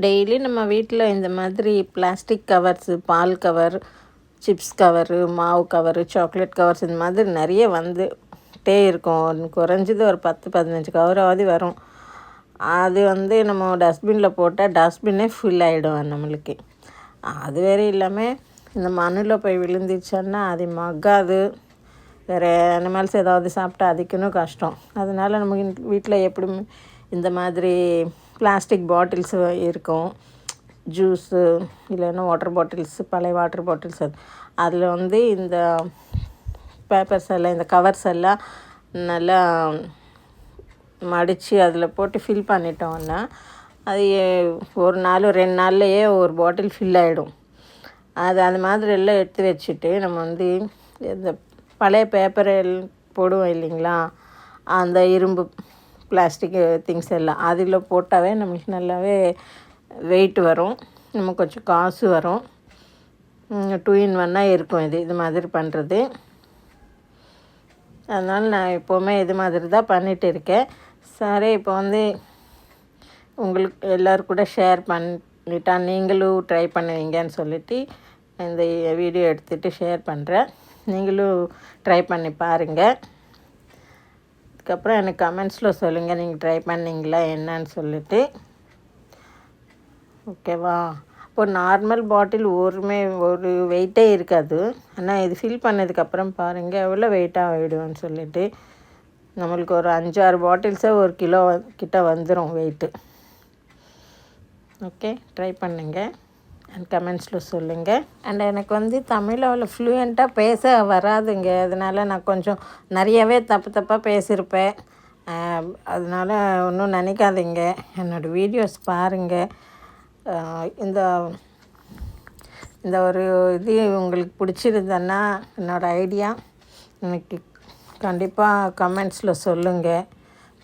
Daily நம்ம வீட்டில் இந்த மாதிரி பிளாஸ்டிக் கவர்ஸு, பால் கவர், சிப்ஸ் கவரு, மாவு கவரு, சாக்லேட் கவர்ஸ் இந்த மாதிரி நிறைய வந்துட்டே இருக்கும். குறைஞ்சது ஒரு 10-15 கவராவது வரும். அது நம்ம டஸ்ட்பினில் போட்டால் டஸ்ட்பின்னே ஃபுல் ஆகிடும் நம்மளுக்கு. அது வேறு இல்லாமல் இந்த மண்ணில் போய் விழுந்துச்சுன்னா அது மக்காது. வேறு அனிமல்ஸ் ஏதாவது சாப்பிட்டா அதுக்குன்னு கஷ்டம். அதனால் நமக்கு வீட்டில் எப்படி இந்த மாதிரி பிளாஸ்டிக் பாட்டில்ஸு இருக்கும். ஜூஸு இல்லைன்னா வாட்டர் பாட்டில்ஸ், பழைய வாட்டர் பாட்டில்ஸ் அதில் இந்த பேப்பர்ஸ் எல்லாம், இந்த கவர்ஸ் எல்லாம் நல்லா மடித்து அதில் போட்டு ஃபில் பண்ணிட்டோன்னா அது ஒரு நாள் 2 நாள்லையே ஒரு பாட்டில் ஃபில் ஆகிடும். அது மாதிரி எல்லாம் எடுத்து வச்சுட்டு நம்ம இந்த பழைய பேப்பரை போடுவோம் இல்லைங்களா, அந்த இரும்பு பிளாஸ்டிக் திங்ஸ் எல்லாம் அதில் போட்டாவே நமக்கு நல்லாவே வெயிட் வரும். நமக்கு கொஞ்சம் காசு வரும். 2 in 1 இருக்கும் இது மாதிரி பண்ணுறது. அதனால் நான் எப்போவுமே இது மாதிரி தான் பண்ணிகிட்டு இருக்கேன். சரி, இப்போ உங்களுக்கு எல்லோரும் கூட ஷேர் பண்ணிட்டா நீங்களும் ட்ரை பண்ணுவீங்கன்னு சொல்லிவிட்டு இந்த வீடியோ எடுத்துகிட்டு ஷேர் பண்ணுறேன். நீங்களும் ட்ரை பண்ணி பாருங்கள். அதுக்கப்புறம் எனக்கு கமெண்ட்ஸில் சொல்லுங்கள் நீங்கள் ட்ரை பண்ணிங்களா என்னன்னு சொல்லிட்டு. ஓகேவா? இப்போ நார்மல் பாட்டில் ஒரு வெயிட்டே இருக்காது. ஆனால் இது ஃபில் பண்ணதுக்கப்புறம் பாருங்கள் எவ்வளோ வெயிட்டாக ஆகிடும்னு சொல்லிட்டு. நம்மளுக்கு ஒரு 5-6 பாட்டில்ஸே 1 கிலோ கிட்ட வந்துடும் வெயிட்டு. ஓகே, ட்ரை பண்ணுங்கள் அண்ட் கமெண்ட்ஸில் சொல்லுங்கள். அண்ட் எனக்கு தமிழ் அவ்வளோ ஃப்ளூயண்ட்டாக பேச வராதுங்க. அதனால் நான் கொஞ்சம் நிறையவே தப்பாக பேசியிருப்பேன். அதனால் ஒன்றும் நினைக்காதீங்க. என்னோடய வீடியோஸ் பாருங்கள். இந்த ஒரு இது உங்களுக்கு பிடிச்சிருந்தன்னா என்னோடய ஐடியா எனக்கு கண்டிப்பாக கமெண்ட்ஸில் சொல்லுங்கள்.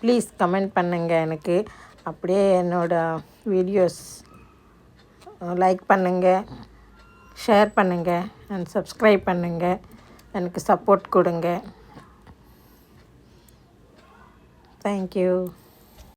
ப்ளீஸ் கமெண்ட் பண்ணுங்கள் எனக்கு. அப்படியே என்னோடய வீடியோஸ் லைக் பண்ணுங்கள், ஷேர் பண்ணுங்கள் அண்ட் சப்ஸ்கிரைப் பண்ணுங்கள். எனக்கு சப்போர்ட் கொடுங்க. தேங்க்யூ.